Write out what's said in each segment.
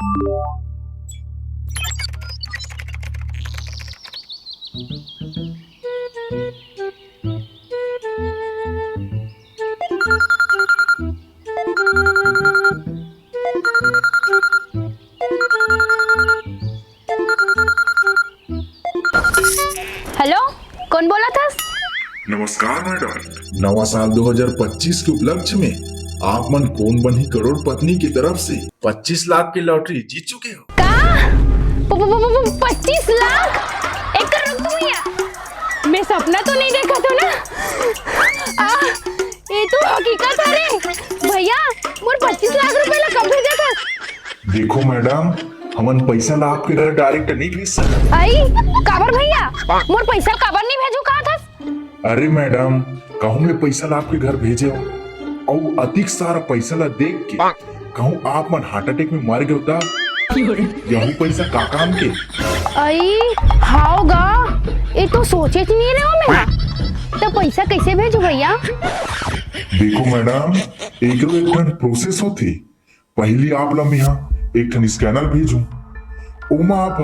Hello, कौन बोला था? नमस्कार मैडम। नवा साल 2025 के उपलक्ष्य में आप मन कौन बनी करोड़ पत्नी की तरफ से 25 लाख की लॉटरी जीत चुके हो। का 25 लाख? एक रुक भैया, मैं सपना तो नहीं देखा था ना। ये तो हकीकत है रे भैया। मोर 25 लाख रुपए ला कब भेजा था? देखो मैडम, हमन पैसा ला आपके घर डायरेक्ट नहीं भेज सकते। आई काबर भैया, मोर पैसा काबर नहीं भेजू कहा था? अरे मैडम, कहूँ मैं पैसा ला आपके घर भेजे हो और अधिक सारा पैसा ला देख के कहूँ आप मन हार्ट अटैक में मर गए होता, यही पैसा का काम के? आई हाओगा, ये तो सोचे ही नहीं रहे हो मैं। तो पैसा कैसे भेजू भैया? देखो मैडम, एक प्रोसेस होती। पहली आप ला यहाँ एक ठन स्कैनर भेजू, ओमा आप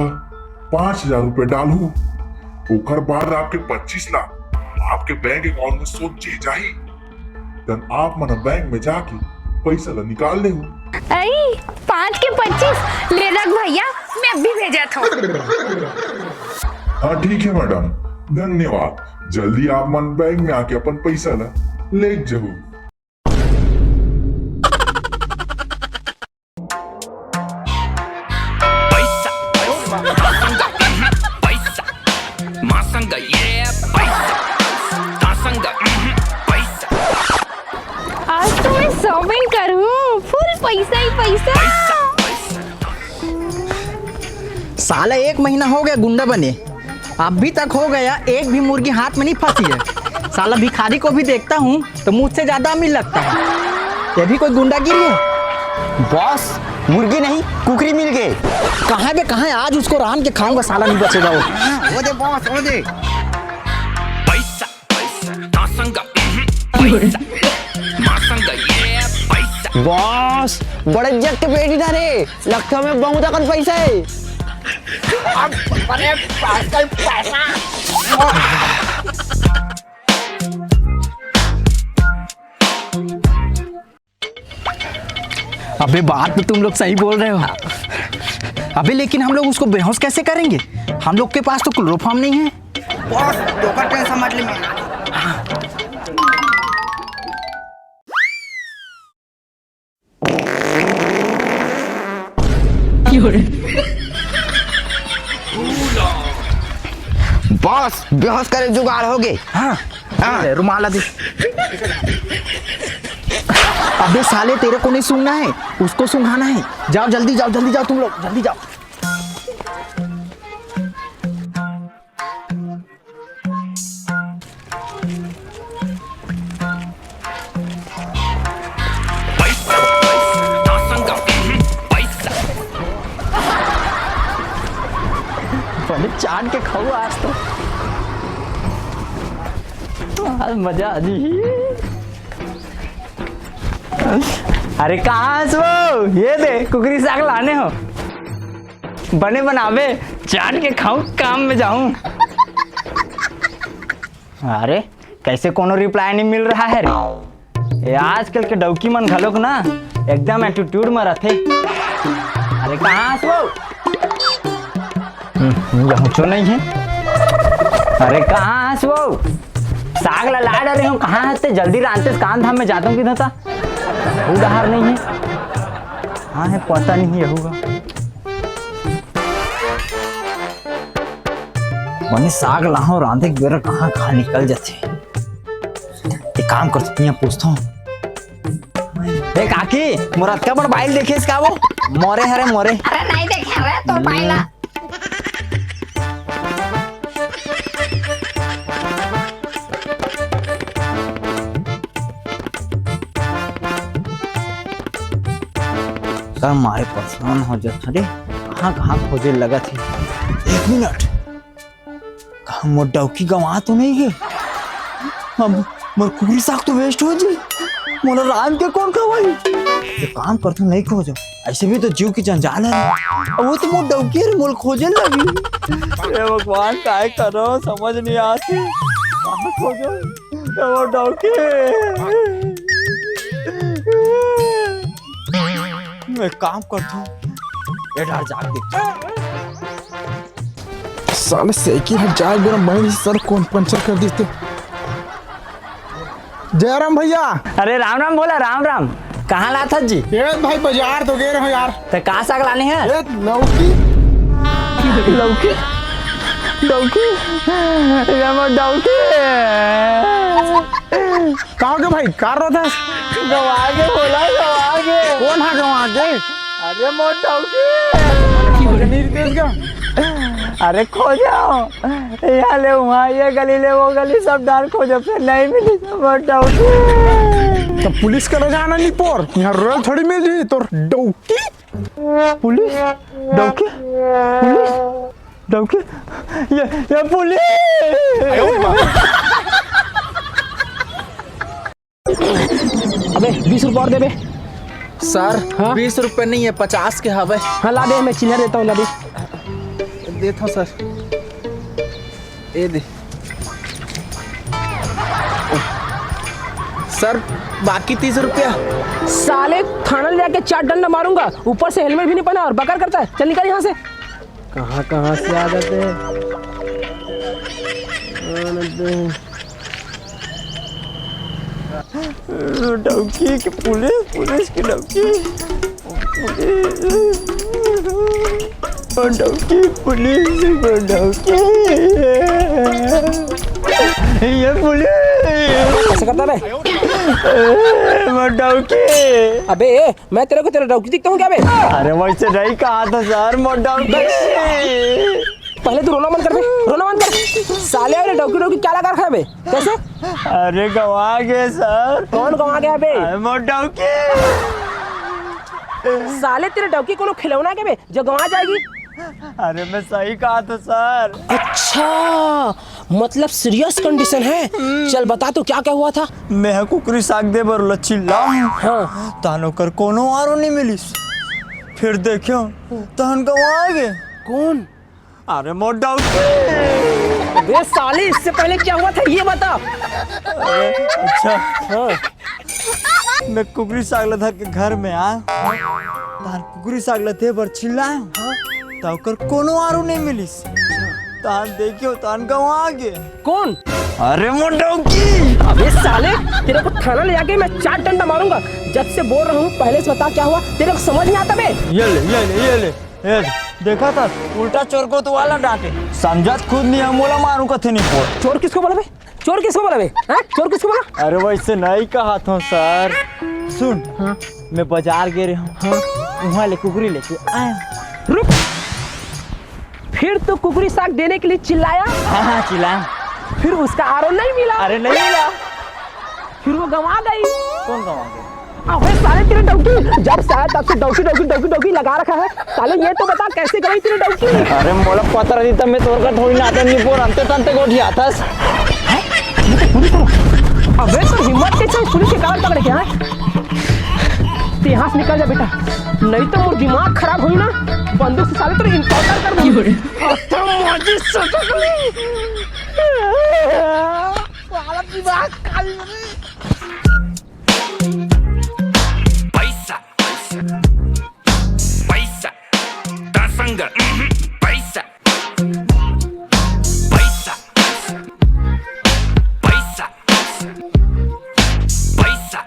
5,000 रुपए डालू, ओकर बाद आपके 25 लाख आपके बैंक अकाउंट में सोच जाही। तन आप मन बैंक में जाके पैसा ला निकाल ले। आई 5 के 25 ले रख भैया, मैं अभी भेजा था। हाँ ठीक है मैडम, धन्यवाद। जल्दी आप मन बैंक में आके अपन पैसा ला ले जाओ। आज तो मैं शॉपिंग करूं, फुल पैसा ही पैसा। साला 1 महीना हो गया गुंडा बने, अभी तक हो गया एक भी मुर्गी हाथ में नहीं फंसी है। साला भिखारी को भी देखता हूँ तो मुझसे ज्यादा अमीर लगता है। ये भी कोई गुंडागिरी है? बॉस, मुर्गी नहीं कुकरी मिल गए। कहाँ पे कहाँ है? आज उसको रान के खाऊंगा, साला नहीं बचेगा वो। वो दे बॉस, वो दे। बॉस, बड़े जट के बेटी ना रे, लगता में बहुत अकल पैसा है। अरे पैसा। अबे बात तो तुम लोग सही बोल रहे हो। अबे लेकिन हम लोग उसको बेहोश कैसे करेंगे? हम लोग के पास तो क्लोरोफॉर्म नहीं है। बॉस, धोखा टेंशन समझ ले मेरा। बॉस, बेहोश करे जुगाड़ हो गए। हाँ, रुमाल दे। अबे साले, तेरे को नहीं सूंघना है, उसको सूंघाना है। जाओ जल्दी जाओ, जल्दी जाओ तुम लोग, जल्दी जाओ। चाट के खाओ आज तो, आज मजा आ जी। अरे कहाँ वो? ये दे कुकरी साग लाने हो, बने बनावे, चाट के खाऊं, काम में जाऊं। अरे कैसे कोनो रिप्लाई नहीं मिल रहा है रे? ये आजकल के डौकी मन घलोक ना एकदम एटीट्यूड में रहते। अरे कहाँ वो? यहाँ तो नहीं है। अरे कहाँ है वो? साग ला रहे हो, कहाँ है? जल्दी रांते कान धाम में जाता हूँ, किधर था? उधार नहीं है। हाँ है, पता नहीं है होगा। मनी साग लाओ रांधे के बेरा कहाँ कहाँ निकल जाते। एक काम कर सकती हैं, पूछता हूँ। काकी, मुराद का बड़ बाइल देखे इसका वो? मोरे हरे मोरे। अरे नहीं देखे रे तो बाइला। हमारे परेशान हो जाता। अरे कहाँ कहाँ खोजे लगा थी। 1 मिनट, कहाँ मोर डौकी गवा तो नहीं है? हम मोर कुकरी साग तो वेस्ट हो जी। मोर राम के कौन खवाई? ये काम करता नहीं खो जाओ। ऐसे भी तो जीव की जंजाल है। अब वो तो मुँह डौकी रे मोल खोजन लगी। हे भगवान काय करो समझ नहीं आती। कहाँ खोजो वो डौकी। मैं काम करता हूँ। ये डर जाग दे। साले साइकिल है जाए गोरा मैं सर कौन पंचर कर देते। जयराम भैया। अरे राम राम बोला राम राम। कहाँ ला था जी? ये भाई बाजार तो गए रहो यार। तो कहाँ साग लाने हैं? ये लौकी लौकी लौकी लौकी कहाँ के भाई कार रहा था। गवागे बोला गवागे। कौन है गवा के? अरे मोटा लौकी। अरे खोजो यहाँ ले वहाँ ये गली ले वो गली सब डाल खोजो फिर नहीं मिली तो मोटा लौकी। तो पुलिस का जाना नहीं पोर यहाँ रोल थोड़ी मिल जी तो डौकी। पुलिस डौकी पुलिस डौकी ये पुलिस। अबे 20 रुपये और दे बे। सर हाँ? 20 रुपए नहीं है 50 के हवे। हाँ ला दे मैं चिल्ला देता हूँ ला दे। देता हूँ सर। ये दे सर बाकी 30 रुपया। साले थाना ले जाके 4 डंडा मारूंगा। ऊपर से हेलमेट भी नहीं पहना और बकर करता है। चल निकल यहाँ से। कहाँ से आदत है। डौकी की पुलिस की डौकी पुलिस ये पुलिस कैसे करता है डौकी। अबे मैं तेरे को तेरा डौकी दिखता हूँ क्या बे? अरे वैसे नहीं कहा था सर डौकी। पहले तू रोना बंद कर बे। रोना बंद कर। साले अरे डौकी डौकी क्या लगा रखा है बे? कैसे? अरे गवा गए सर। कौन गवा गया बे? डौकी। साले तेरे डौकी को खिलौना के बे जो गवा जाएगी। अरे मैं सही कहा था सर। अच्छा मतलब सीरियस कंडीशन है। चल बता तो क्या क्या हुआ था। मैं कुकरी साग दे बर चिल्ला हाँ तानो कर कोनो आरो नहीं मिलिस। फिर देखो तहन गवा गए। कौन? अरे मोटा बे साले इससे पहले क्या हुआ था ये बता। अच्छा हाँ मैं कुकरी साग धर के घर में आया। तहन कुकरी साग दे बर चिल्लाया तो कर कोनो आरो नहीं मिलिस। तहन देखियो तहन गवा गए। कौन? अरे मोटा अबे साले तेरे को थाना ले जाके मैं 4 डंडा मारूंगा। जब से बोल रहा हूँ पहले से बता क्या हुआ। तेरे को समझ नहीं आता बे। ये ले देखा था उल्टा चोर को तो वाला डांटे समझत खुद नहीं हम बोला मारू कथे नहीं पोर। चोर किसको बोला बे? चोर किसको बोला बे? हाँ? चोर किसको बोला? अरे वैसे नहीं कहा था सर। सुन हाँ? मैं बाजार गए हूँ। हाँ? वहाँ ले कुकरी लेके आया। रुक फिर तो कुकरी साग देने के लिए चिल्लाया। हाँ चिल्लाया। फिर उसका आरो नहीं मिला। अरे नहीं मिला। फिर वो गंवा गई। कौन गवा गया? अबे साले तेरे डौकी जब से आया तब से डौकी लगा रखा है। साले ये तो बता कैसे गई तेरी डौकी? अरे मोला पता रही तब मैं तोड़ कर थोड़ी ना आता नहीं पोर अंते तंते गोठिया था। अबे तो हिम्मत कैसे पुलिस के कागज पकड़ के आए? तू यहाँ से निकल जा बेटा नहीं तो मोर दिमाग खराब हुई ना बंदूक से साले तेरे इनकाउंटर कर दूंगी। अच्छा मौजी सटकली साला दिमाग खाली पैसा दासंग पैसा पैसा पैसा पैसा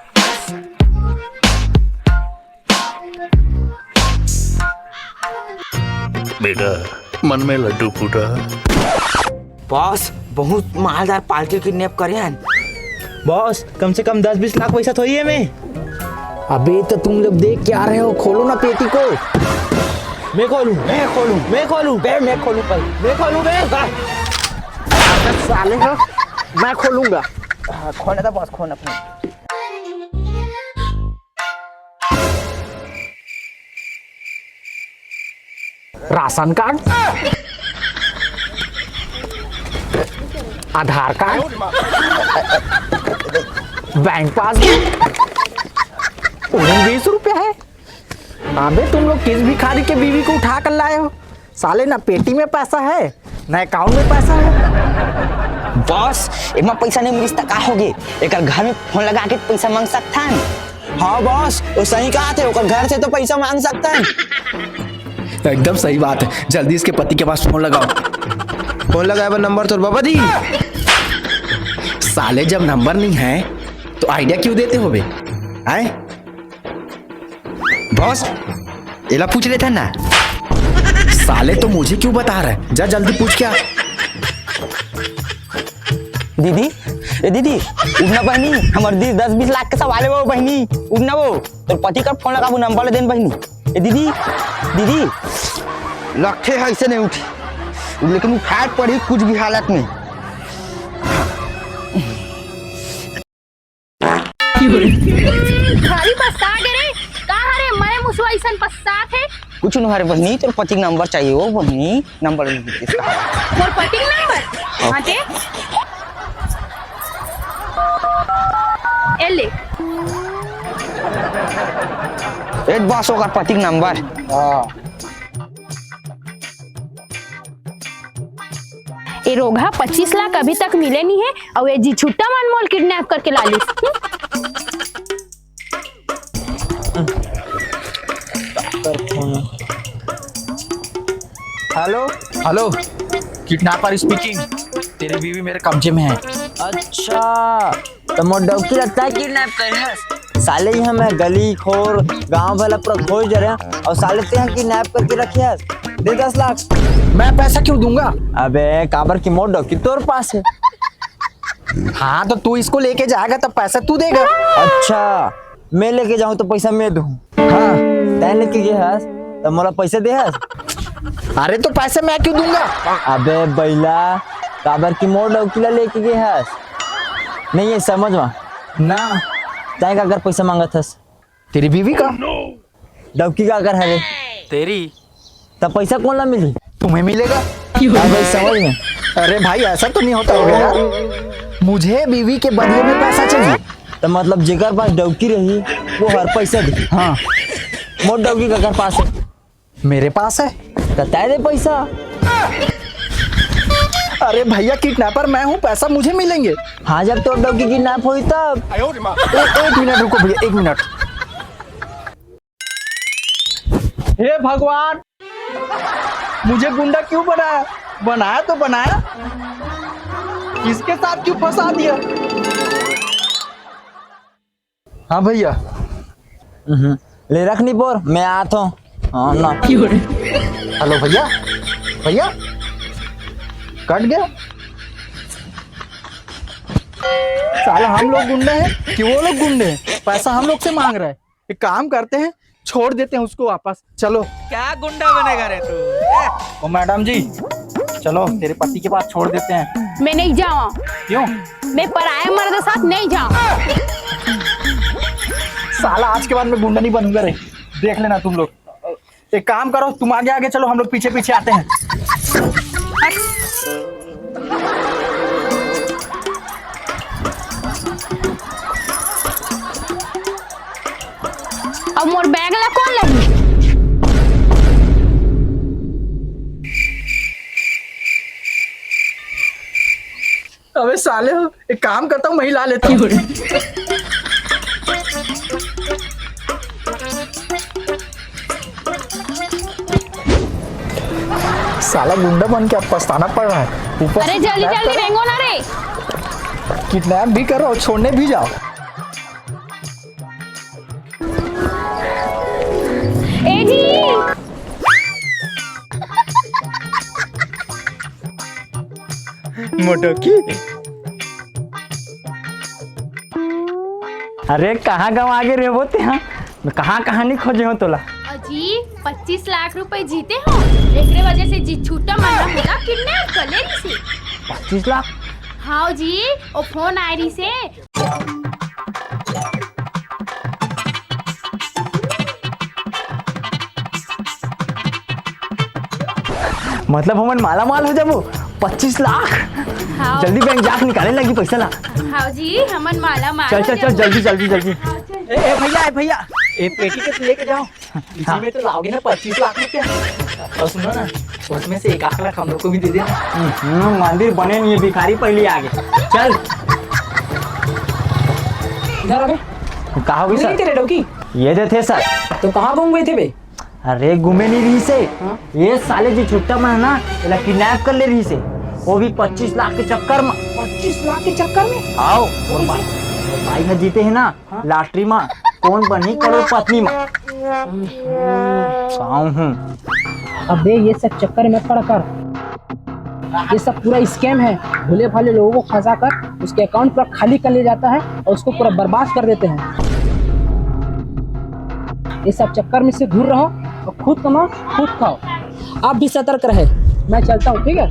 बेटा मन में लड्डू फूटा। बॉस बहुत मालदार पालके किडनैप करे हैं। बॉस कम से कम 10-20 लाख पैसा थोड़ी है मैं। अबे तो तुम लोग देख के आ रहे हो खोलो ना पेटी को। मैं खोलूं बे मैं खोलूं भाई मैं खोलूं बे। साले हो मैं खोलूंगा। खोलना था बॉस खोलना अपने। राशन कार्ड आधार कार्ड बैंक पासबुक 20 रुपया है। अबे तुम लोग किस भिखारी के बीवी को उठा कर लाए हो? साले ना पेटी में पैसा है ना अकाउंट में पैसा है। बॉस एमा पैसा नहीं मिलता का होगे, एक घर में फोन लगा के पैसा मांग सकता है। हाँ बॉस वो सही कहा थे, ओकर घर से तो पैसा मांग सकता है। एकदम सही बात है, जल्दी इसके पति के पास फोन लगाओ। फोन लगाए नंबर तो बाबा दी। साले जब नंबर नहीं है तो आइडिया क्यों देते हो बे? आए बॉस एला पूछ लेता ना। साले तो मुझे क्यों बता रहा है, जा जल्दी पूछ क्या। दीदी ए दीदी उठना बहनी, हमार दी 10-20 लाख के सवाल है वो बहनी, उठना वो तो पति का फोन लगाबू नंबर ले देन बहनी। ए दीदी दीदी लखे है ऐसे नहीं उठी, लेकिन उठाट पड़ी कुछ भी हालत में। खाली पस्ता गे रे, कहाँ रे मैं मुसवा ऐसन पस्ता थे। कुछ नहीं हरे बहनी, तेरे पति का नंबर चाहिए वो बहनी, नंबर ले दे इसका। मोर पति का नंबर हाँ ते एले एक बॉस होगा पति का नंबर। ए रोगा 25 लाख अभी तक मिले नहीं है और ये जी छुट्टा मन मोल किडनैप करके ला ली। हेलो हेलो किडनैपर स्पीकिंग, तेरी बीवी मेरे कब्जे में है। अच्छा तो मोर डौकी लगता है किडनैप कर है। साले ही हमें गली खोर गांव वाला पूरा खोज जा रहे हैं और साले ते हैं किडनैप करके रखे है। दे 10 लाख। मैं पैसा क्यों दूंगा? अबे काबर की मोर डौकी तोर पास है। हाँ तो तू इसको लेके जाएगा तब पैसा तू देगा। अच्छा मैं लेके जाऊं तो पैसा मैं दूं? हाँ तैं लेके गए हस तो मोला पैसे दे हस। अरे तो पैसे मैं क्यों दूंगा? अबे बैला काबर की मोर डौकी ला लेके गए हस, नहीं है समझ में ना तैं का अगर पैसा मांगत हस। तेरी बीवी का डौकी का अगर है तेरी तब पैसा कौन ला मिली? तुम्हें मिलेगा। अबे समझ में। अरे भाई ऐसा तो नहीं होता होगा यार, मुझे बीवी के बदले में पैसा चाहिए। तो मतलब जेकर पास डौकी रही वो हर पैसा दे। हाँ मोर डौकी का अगर पास है मेरे पास है। तो तय दे पैसा। अरे भैया किडनैपर मैं हूँ, पैसा मुझे मिलेंगे। हाँ जब तोर डौकी किडनैप हुई तब। एक मिनट रुको भैया, एक मिनट। हे भगवान मुझे गुंडा क्यों बनाया? बनाया तो बनाया, किसके साथ क्यों फंसा दिया? हाँ भैया ले रख नहीं पोर मैं आता हूँ। हाँ ना हेलो भैया, भैया कट गया। साला हम लोग गुंडे हैं कि वो लोग गुंडे हैं? पैसा हम लोग से मांग रहा है। एक काम करते हैं छोड़ देते हैं उसको वापस। चलो क्या गुंडा बनेगा रे तू? ओ मैडम जी चलो तेरे पति के पास छोड़ देते हैं। मैं नहीं जाऊँ, क्यों? मैं पराया मर्द के साथ नहीं जाऊँ। साला आज के बाद मैं गुंडा नहीं बनूंगा रे, देख लेना तुम लोग। एक काम करो तुम आगे आगे चलो, हम लोग पीछे पीछे आते हैं। अब मोर बैग ला कौन लगी? अबे साले हो, एक काम करता हूँ मैं ही ला लेता हूँ। साला गुंडा बन के अब पछताना पड़ रहा है। ऊपर अरे जल्दी जल्दी रेंगो ना रे। किडनैप भी करो और छोड़ने भी जाओ। ए जी मोटोकी अरे कहाँ गाँव आगे रे होते हैं, कहाँ कहाँ नहीं खोजे हो तोला। अजी 25 लाख रुपए जीते हो, एकरे वजह से जी छूटा मारा होला किडनैप कर ले रही से। 25 लाख? हाँ जी ओ फोन आई रही से। मतलब हमन माला माल हो जाबो 25 लाख। हाँ जल्दी बैंक जाके निकाले लगी पैसा ला। हाँ जी हमन माला माल चल हो चल चल जाबो। जल्दी जल्दी जल्दी। ए भैया एक पेटी के तो लेके जाओ, इसी में तो लाओगे ना 25 लाख रुपया। और सुनो ना, उसमें से 1 लाख हम लोग को भी दे देना। मंदिर बने नहीं है, भिखारी पहले आगे। चल इधर अबे कहा हुई नहीं सर? तेरे डोकी ये दे थे सर। तो कहाँ घूम गए थे बे? अरे घूमे नहीं रही से, ये साले जी छुट्टा में है ना, ये किडनैप कर ले रही से, वो भी 25 लाख के चक्कर में। 25 लाख के चक्कर में? आओ और भाई में जीते है ना लॉटरी में, कौन बनी करोड़पति में। हूँ अबे ये सब चक्कर में पड़ कर, ये सब पूरा स्कैम है। भोले भाले लोगों को फंसा कर उसके अकाउंट पूरा खाली कर ले जाता है और उसको पूरा बर्बाद कर देते हैं। ये सब चक्कर में से दूर रहो और खुद कमाओ खुद खाओ। आप भी सतर्क रहे। मैं चलता हूँ, ठीक है?